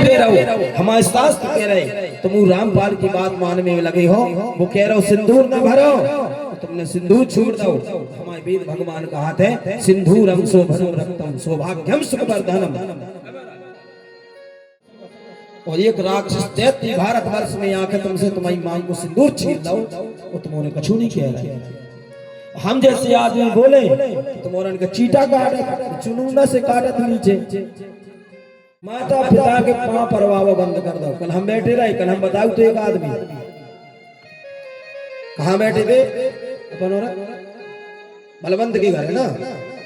बैठे रहो, हमारे शास्त्र कह रहे तुम रामपाल की बात मानने में लगे हो। वो कह रहे हो सिंदूर न भरो, तुमने सिंदूर छोड़ दो। हमारे वेद भगवान का हाथ है, सिंधूरम शोभनम रक्तम सौभाग्यम सुखवर्धनम। और एक राक्षस दैत्य भारतवर्ष में आके तुमसे तुम्हारी मांग को सिंदूर छीन लो, वो तुम्हारे कछु नहीं कह रहे। हम जैसे आदमी बोले तुम्हारा इनका चीटा काटा, चुनूना से काटा नीचे। माता पिता के पांव परवावा बंद कर दो। कल हम बैठे रहे, कल हम बताओ तो एक आदमी कहाँ बैठे थे, बलवंत के घर है ना,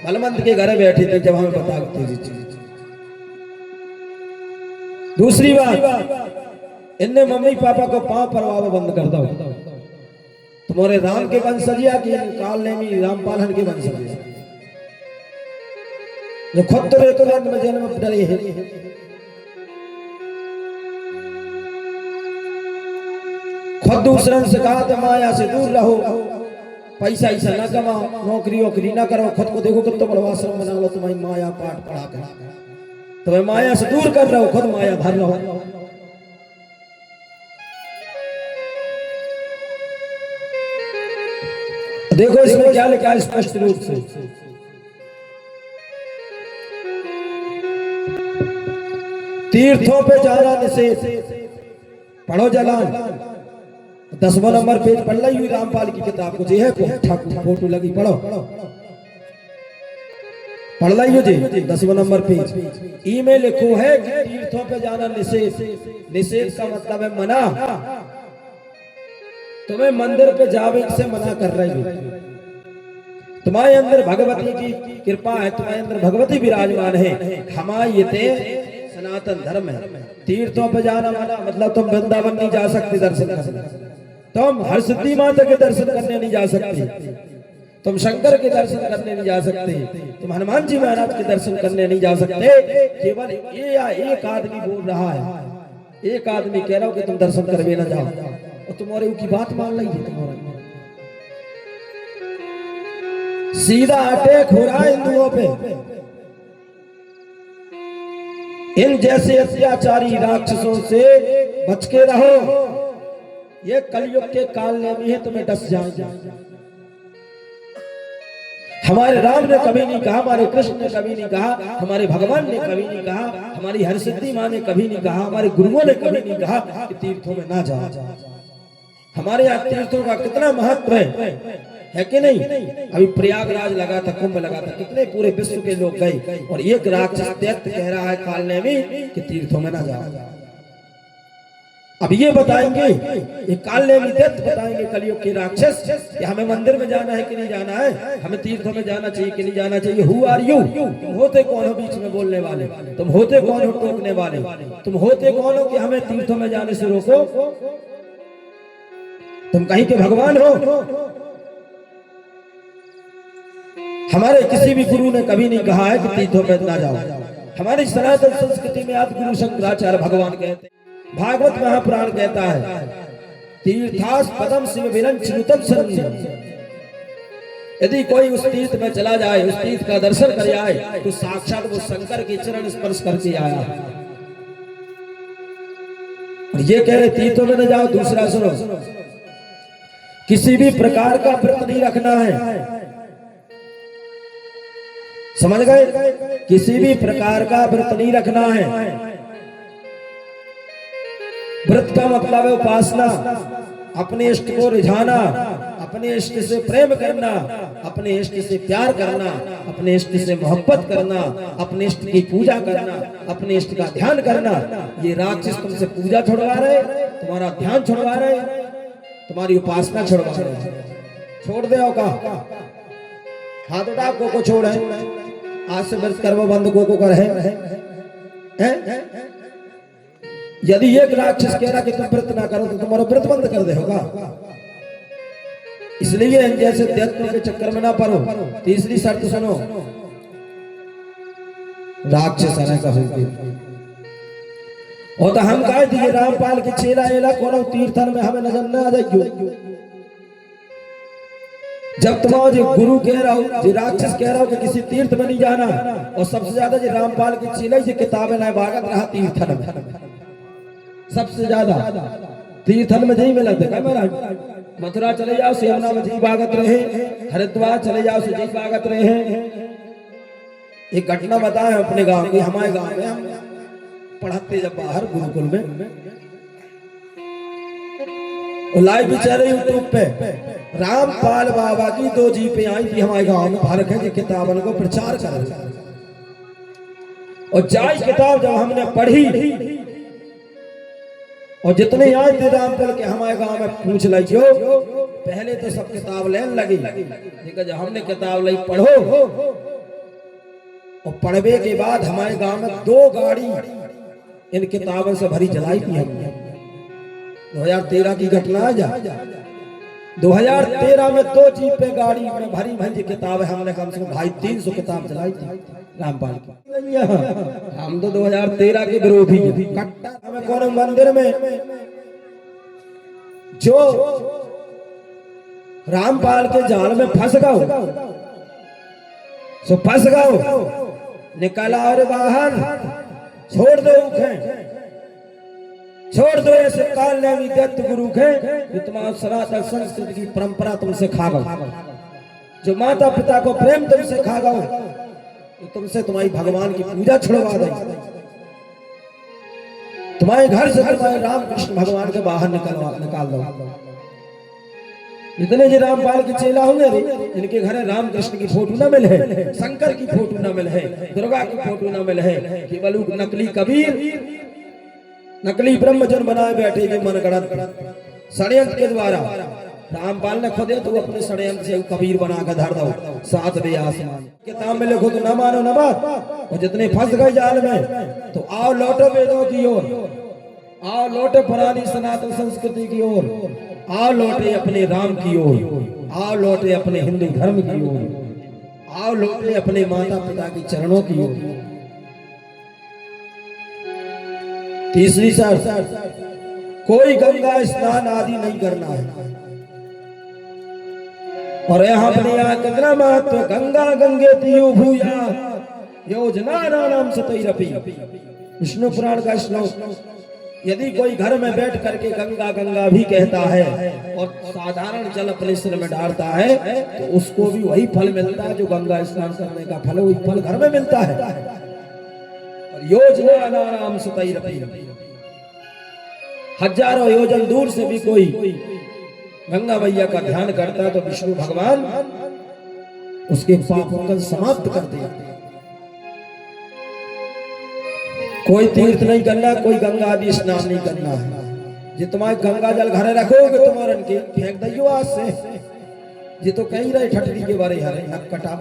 बलवंत के घर बैठे थे जब हमें बताओ तो। दूसरी बात, इनने मम्मी पापा को पांव परवावा बंद कर दो। तुम्हारे राम के वंशजिया की काल नेमी रामपालन के वंशजिया जो खुद तो रहते में जन्म डरे है। खुद दूसरे से कहा तो माया से दूर रहो, पैसा ऐसा ना कमाओ, नौकरी वोकरी ना करो, खुद को देखो कितना बड़ा आश्रम बना लो, तुम्हारी माया पाठ पढ़ा कर तुम्हें माया से दूर कर रहे हो, खुद माया भर रहो। देखो इसमें क्या लिखा है स्पष्ट रूप से, तीर्थों पे जाना निषेध, पढ़ो जलान। 10वां नंबर पेज पढ़ ली हुई रामपाल की किताब को जी है, फोटो लगी, पढ़ो पढ़ लाई हो जी। 10वां नंबर पेज ई में लिखो है कि तीर्थों पे जाना निषेध। निषेध का मतलब है मना, तुम्हें मंदिर पे जावे से मना कर रही है। तुम्हारे अंदर भगवती की कृपा है, तुम्हारे अंदर भगवती विराजमान है। हमारे ये सनातन धर्म है। तीर्थों पे जाना मना मतलब तुम वृंदावन नहीं जा सकते दर्शन करने, तुम हरसिद्धि माता के दर्शन करने नहीं जा सकते, तुम शंकर के दर्शन करने नहीं जा सकते, तुम हनुमान जी महाराज के दर्शन करने नहीं जा सकते। केवल ये या एक आदमी बोल रहा है, एक आदमी कह रहा हो कि तुम दर्शन करवे ना जाओ, और तुम्हारे की बात मान लीजिए। तुम्हारा सीधा अटैक हो रहा है हिंदुओं पे। इन जैसे अत्याचारी राक्षसों से बच के रहो, ये कलयुग के काल नेमी है, तुम्हें डस जाएंगे। हमारे राम ने कभी नहीं कहा, हमारे कृष्ण ने कभी नहीं कहा, हमारे भगवान ने कभी नहीं कहा, हमारी हरसिद्धि मां ने कभी नहीं कहा, हमारे गुरुओं ने कभी नहीं कहा कि तीर्थों में ना जाओ। हमारे यहाँ तीर्थों का कितना महत्व है कि नहीं। अभी प्रयागराज लगा था, कुंभ लगा था, कितने पूरे विश्व के लोग गए, और एक राक्षस दैत्य कह रहा है काल नेमी कि तीर्थों में ना जाओ। अब ये बताएंगे, ये काल नेमी दैत्य बताएंगे कलयुग के राक्षस कि हमें मंदिर में जाना है कि नहीं जाना है, हमें तीर्थों में जाना चाहिए कि नहीं जाना चाहिए। हु आर यू, तुम होते कौन हो बीच में बोलने वाले, तुम होते कौन हो टोकने वाले, तुम होते कौन हो कि हमें तीर्थों में जाने से रोको। तुम कहीं के भगवान हो। हमारे किसी भी गुरु ने कभी नहीं कहा है कि तीर्थों में ना जाओ। हमारी सनातन संस्कृति में आदि गुरु शंकराचार्य भगवान कहते हैं, भागवत महापुराण कहता है तीर्थास पदम शिव विरंचनुतम शरण्यम। यदि कोई उस तीर्थ में चला जाए, उस तीर्थ का दर्शन कर आए, तो साक्षात वो शंकर के चरण स्पर्श करके आया। और ये कह रहे तीर्थों में न जाओ। दूसरा सुनो, किसी भी प्रकार का व्रत नहीं रखना है, समझ गए, किसी भी प्रकार का व्रत नहीं रखना है। व्रत का मतलब है उपासना, अपने इष्ट को रिझाना, अपने इष्ट से प्रेम करना, अपने इष्ट से प्यार करना, अपने इष्ट से मोहब्बत करना, अपने इष्ट की पूजा करना, अपने इष्ट का ध्यान करना। ये राक्षस तुमसे पूजा छुड़वा रहे, तुम्हारा ध्यान छुड़वा रहे, तुम्हारी उपासना छुड़वा रहे। छोड़ दे का हाथ उठा, को छोड़ है, आज से व्रत करवा बंद को कर है। यदि एक राक्षस कह रहा कि तुम व्रत ना करो तो तुम्हारा व्रत बंद कर दे होगा। इसलिए जैसे दैत्यों के चक्कर में ना पड़ो। तीसरी शर्त सुनो, राक्षस आने का और तो हम कहे थे रामपाल के चेला एला कोनो तीर्थन में हमें नजर न आ जाइयो। जब तुम्हारा जो गुरु कह रहा हो, जो राक्षस कह रहा हो कि किसी तीर्थ में नहीं जाना, और सबसे ज्यादा जो रामपाल की चेला जो किताबें लाए भागत रहा तीर्थन में, सबसे ज्यादा तीर्थन में यही मिला था महाराज। मथुरा चले जाओ सेवना में जी भागत रहे, हरिद्वार चले जाओ से जी भागत रहे हैं। एक घटना बताए अपने गांव की, हमारे गांव में हम पढ़ाते जब बाहर गुरुकुल में, लाइव भी चल रही यूट्यूब पे, रामपाल बाबा की 2 जीपें आई थी हमारे गांव में, भारत है कि किताबन को प्रचार कर रहे। और जाई किताब जब हमने पढ़ी और जितने आए थे रामपाल के हमारे गांव में पूछ लियो, पहले तो सब किताब लेने लगी, लेकिन जब हमने किताब ली पढ़ो, और पढ़ने के बाद हमारे गांव में 2 गाड़ी इन किताबों से भरी जलाई थी हमने। 2013 की घटना है जा, 2013 में 2 जीप पे गाड़ी में भरी भरी किताब है, हमने कम से कम 250-300 किताब चलाई थी रामपाल की। हम तो 2013 के विरोधी कट्टा। हमें कौन मंदिर में जो रामपाल के जाल में फंस गओ, सो फंस गओ, निकला और बाहर छोड़ दो, छोड़ दो ऐसे काल ने विद्यत गुरु के, तुम्हारा सनातन संस्कृति की परंपरा तुमसे खा गओ, जो माता पिता को प्रेम तुमसे खा गओ, तो तुमसे तुम्हारी भगवान की पूजा छुड़वा दें, तुम्हारे घर से तुम्हारे राम कृष्ण भगवान के बाहर निकाल दो। इतने जो रामपाल के चेला होंगे इनके घर राम कृष्ण की फोटो न मिले, शंकर की फोटो न मिले, दुर्गा की फोटो न मिले, केवल नकली कबीर, नकली ब्रह्मजन बनाए बैठे जो मनगढ़ंत षड्यंत्र के द्वारा। रामपाल ने खुद तो अपने षड्यंत्र से कबीर बना कर धर दो 7 बे आसमान। किताब में लिखो तो न मानो न बात, और जितने फंस गए जाल में तो आओ लौटो वेदों की ओर, आओ लौटे पुरानी सनातन संस्कृति की ओर, आओ लौटे अपने राम की ओर, आओ लौटे अपने हिंदू धर्म की ओर, आओ लौटे अपने माता पिता के चरणों की ओर। तीसरी शर्त, कोई गंगा स्नान आदि नहीं करना है। और यहाँ पर यहाँ कितना महत्व, गंगा गंगे तीयो भूया योजना नाम सतैरपि, विष्णु पुराण का श्लोक। यदि कोई घर में बैठ करके गंगा गंगा भी कहता है और साधारण जल अपने सिर में डालता है, तो उसको भी वही फल मिलता है जो गंगा स्नान करने का फल, वही फल घर में मिलता है। और योजना नाम सतैरपि, हजारों योजन दूर से भी कोई गंगा मैया का ध्यान करता है तो विष्णु भगवान उसके पापों को समाप्त कर दिया। कोई तीर्थ नहीं करना, कोई गंगा आदि स्नान नहीं करना है। जो तुम्हारे गंगा जल घरे रखोगे तुम्हारे के फेंक दियो आज से, ये तो कहीं रहे ठटरी के बारे हरे नक्कटा।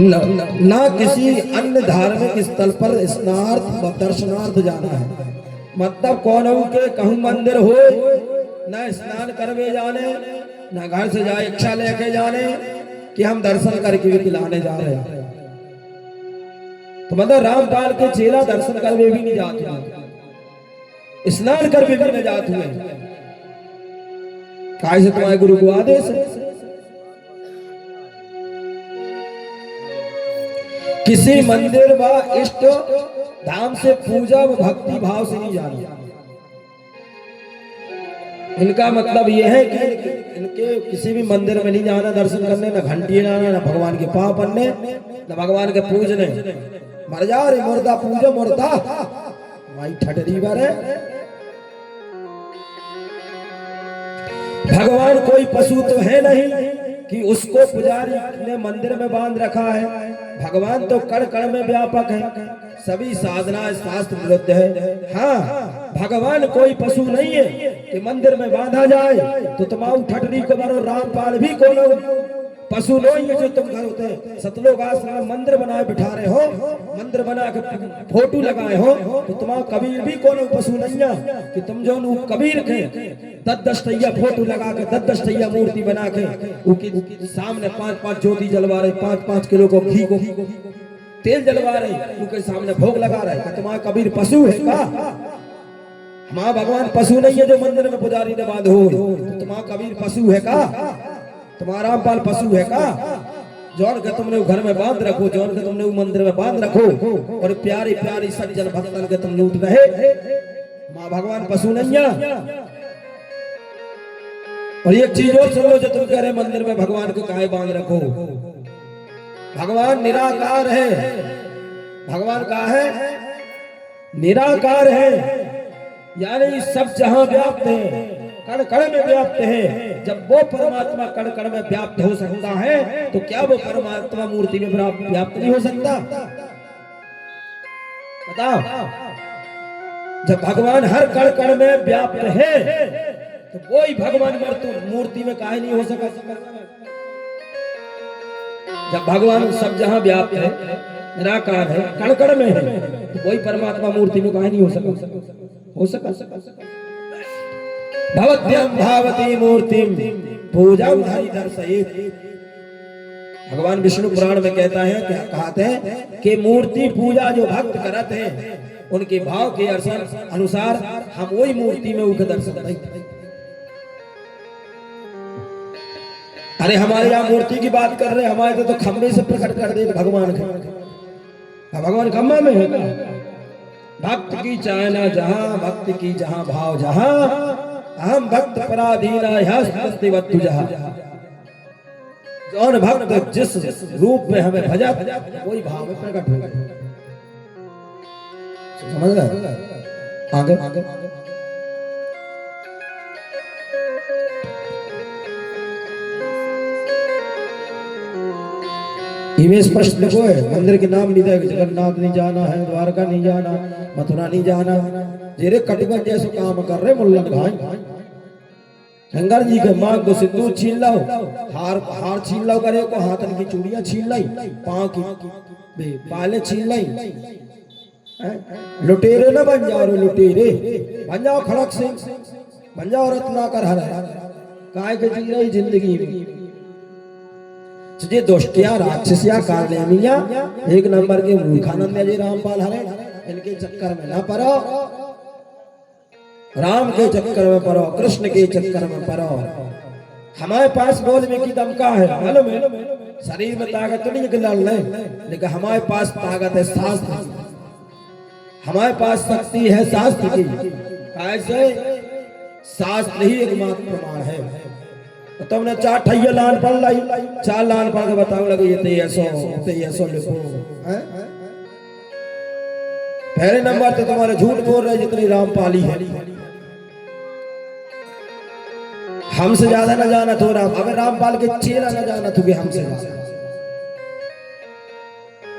ना किसी अन्य धार्मिक स्थल पर स्नानार्थ व दर्शनार्थ जाना है। मतलब कौन के कहूं मंदिर हो न स्नान करवे जाने, न घर से जाए इच्छा लेके जाने कि हम दर्शन करके भी दिलाने जा रहे हैं। तो मतलब रामपाल के चेला दर्शन करवे भी नहीं जाते हैं, स्नान करवे भी नहीं जाते हैं। काहे से तुम्हारे गुरु को आदेश है। किसी मंदिर व इष्ट धाम से पूजा व भक्ति भाव से नहीं जाना। इनका मतलब यह है कि इनके किसी भी मंदिर में नहीं जाना दर्शन करने, न घंटी लाना, न भगवान के पांव पड़ने, न भगवान के पूजने। मर जा रे मुर्दा पूजो मुर्दा, भाई ठटरी बारे। भगवान कोई पशु तो है नहीं कि उसको पुजारी ने मंदिर में बांध रखा है। भगवान तो कण कण में व्यापक है, सभी साधना शास्त्र विरुद्ध है। हाँ, भगवान कोई पशु नहीं है कि मंदिर में बांधा जाए। तो तमाम ठटरी को मारो, रामपाल भी कोई पशु नहीं है जो तुम घर होते सतलोक आश्रम में मंदिर बनाए बिठा रहे हो, मंदिर बना के फोटो लगाए हो। तो तुम्हारा कबीर भी कोनो पशु नहीं है कि तुम जो कबीर के 10-10 टैया फोटो लगा के 10-10 टैया मूर्ति बना के उनके सामने 5-5 ज्योति जलवा रहे, 5-5 किलो को घी को तेल जलवा रहे, उनके सामने भोग लगा रहे। तुम्हारा कबीर पशु है का? हमारा भगवान पशु नहीं है जो मंदिर में पुजारी ने बांध हो। तुम्हारा कबीर पशु है का? तुम्हारा रामपाल पशु है का? जौन के तुमने वो घर में बांध रखो, जौन के तुमने वो मंदिर में बांध रखो, और प्यारी प्यारी सज्जन भक्तन के तुम लूट रहे। माँ भगवान पशु नैया। और एक चीज और सुन लो, जो तुम कह रहे मंदिर में भगवान को काहे बांध रखो। भगवान निराकार है। भगवान कहा है? निराकार है, यानी सब जहां व्याप्त है, कण कण में व्याप्त है। जब वो परमात्मा कण कण में व्याप्त हो सकता है, तो क्या वो परमात्मा मूर्ति में व्याप्त नहीं हो सकता? बताओ। जब भगवान हर कण कण में व्याप्त है, तो कोई भगवान मूर्ति में काहे नहीं हो सका? जब भगवान सब जहां व्याप्त है, निराकार है, कण कण में है, तो कोई परमात्मा मूर्ति में काहे नहीं हो सका? हो सका। भवत्यं भावती मूर्तिम पूजा दर्शयेत्। भगवान विष्णु पुराण में कहता है, क्या कहते हैं कि मूर्ति पूजा जो भक्त करते हैं, उनके भाव के अनुसार हम वही मूर्ति में उनका दर्शन नहीं। अरे हमारे यहाँ मूर्ति की बात कर रहे हैं, हमारे तो खंबे से प्रकट कर दे भगवान का। भगवान खंबा में है। भक्त की चाहना जहां, भक्त की जहां भाव जहां, अहम भक्त पराधीना हस्तिवत्तु जहां। जौन भक्त जिस रूप में हमें भजा, वही भाव में प्रकट हो गए। समझ गए? आगे इमें स्पष्ट लिखो है, मंदिर के नाम लिखा है, जगन्नाथ नहीं जाना है, द्वारका नहीं जाना, मथुरा नहीं जाना। जेरे कटगंज जैसे काम कर रहे मुल्लन भाई। शंकर जी के मांग को सिंदूर छीन लाओ, हार छीन लाओ, करे को हाथन की चूड़ियां छीन लाई, पांव की पाले छीन लाई। लुटेरे ना बन जाओ, लुटेरे बन जाओ, खड़क सिंह बन जाओ, रत्नाकर हर काय के जी रही जिंदगी में। जे दोस्तिया राक्षसिया कालनेमिया एक नंबर के मूर्खानंद जी रामपाल हरे, इनके चक्कर में ना पड़ो। राम के चक्कर में पड़ो, कृष्ण के चक्कर में पड़ो। हमारे पास बोलने की दम का है, मालूम है? शरीर में ताकत तो नहीं कि लड़ ले, लेकिन हमारे पास ताकत है शास्त्र। हमारे पास शक्ति है शास्त्र की। ऐसे शास्त्र ही एकमात्र प्रमाण है। तो तुमने 4 ठैया लान पढ़ लाई, 4 लान पढ़ के बताओ लगे ये तो लिखो। पहले नंबर तो तुम्हारे झूठ बोल रहे जितनी रामपाली है। हमसे ज्यादा न जाना तो राम, अगर रामपाल के चेला न जाना तो हमसे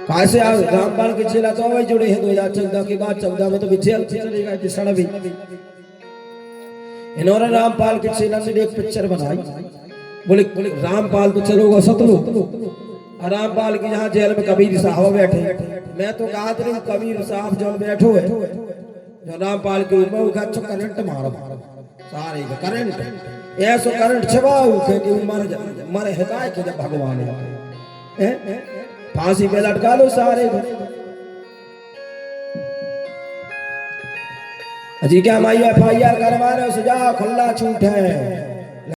कैसे रामपाल के चेला तो वही जुड़े हैं 2014 के बाद। 14 में तो विजेल चलेगा सड़ भी। इन्होंने रामपाल के चेला ने एक पिक्चर बनाई, बोले रामपाल तो चलोगा सतलुज, और रामपाल की यहाँ जेल में कबीर साहब बैठे। मैं तो कहा था कबीर साहब जो बैठो है, जो रामपाल के ऊपर करंट मारो, सारे करंट ऐसो करंट छवाओ कि मरे हिदायत के जब भगवान है फांसी पे लटका लो सारे। अजी क्या माई FIR करवा रहे हो, सुझाव खुला छूट है।